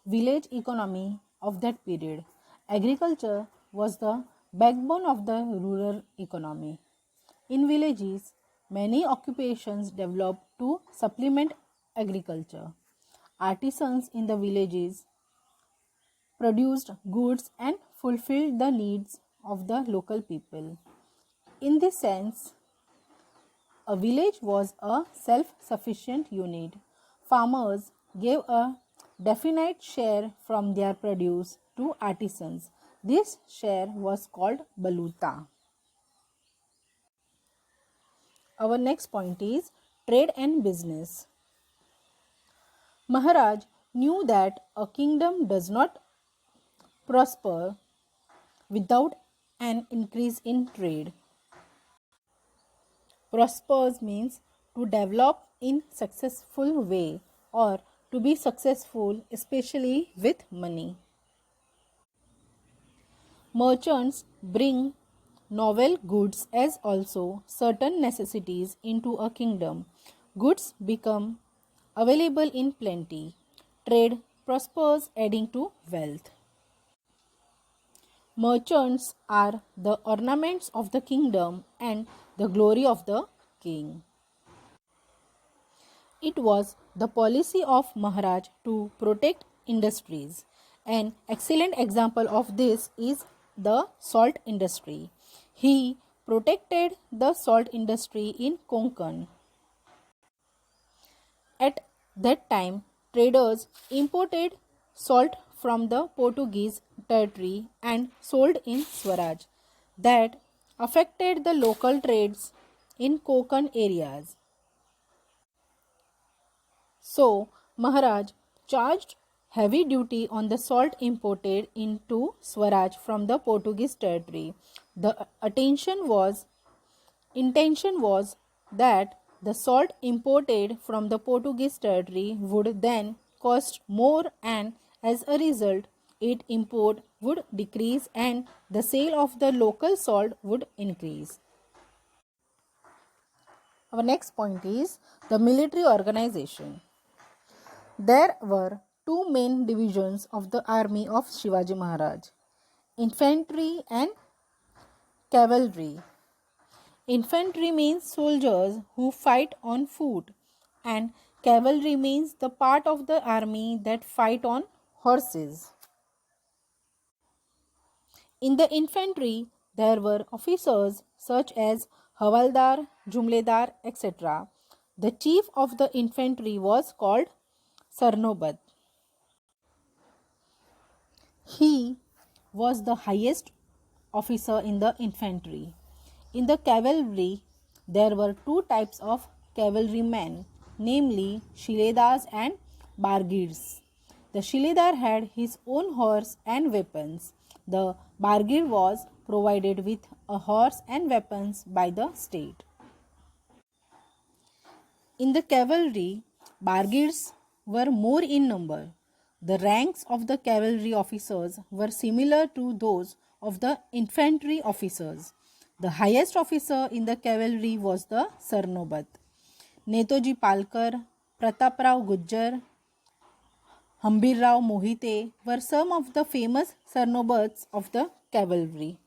village economy of that period. Agriculture was the backbone of the rural economy. In villages, many occupations developed to supplement agriculture. Artisans in the villages produced goods and fulfilled the needs of the local people. In this sense, a village was a self sufficient unit. Farmers gave a definite share from their produce to artisans. This share was called baluta. Our next point is trade and business. Maharaj knew that a kingdom does not prosper without an increase in trade. Prospers means to develop in successful way or to be successful, especially with money. Merchants bring novel goods as also certain necessities into a kingdom. Goods become available in plenty. Trade prospers, adding to wealth. Merchants are the ornaments of the kingdom and the glory of the king. It was the policy of Maharaj to protect industries. An excellent example of this is the salt industry. He protected the salt industry in Konkan. At that time, traders imported salt from the Portuguese territory and sold in Swaraj. That affected the local trades in Konkan areas. So, Maharaj charged heavy duty on the salt imported into Swaraj from the Portuguese territory. The intention was that the salt imported from the Portuguese territory would then cost more, and as a result its import would decrease and the sale of the local salt would increase. Our next point is the military organization. There were two main divisions of the army of Shivaji Maharaj: infantry and cavalry. Infantry means soldiers who fight on foot, and cavalry means the part of the army that fight on horses. In the infantry, there were officers such as Havaldar, Jumledar, etc. The chief of the infantry was called Sarnobat. He was the highest officer in the infantry. In the cavalry, there were two types of cavalrymen, namely Shiledars and Bargirs. The Shiledar had his own horse and weapons. The Bargir was provided with a horse and weapons by the state. In the cavalry, Bargirs were more in number. The ranks of the cavalry officers were similar to those of the infantry officers. The highest officer in the cavalry was the Sarnobat. Netoji Palkar, Prataprao Gujjar, Hambirrao Mohite were some of the famous Sarnobats of the cavalry.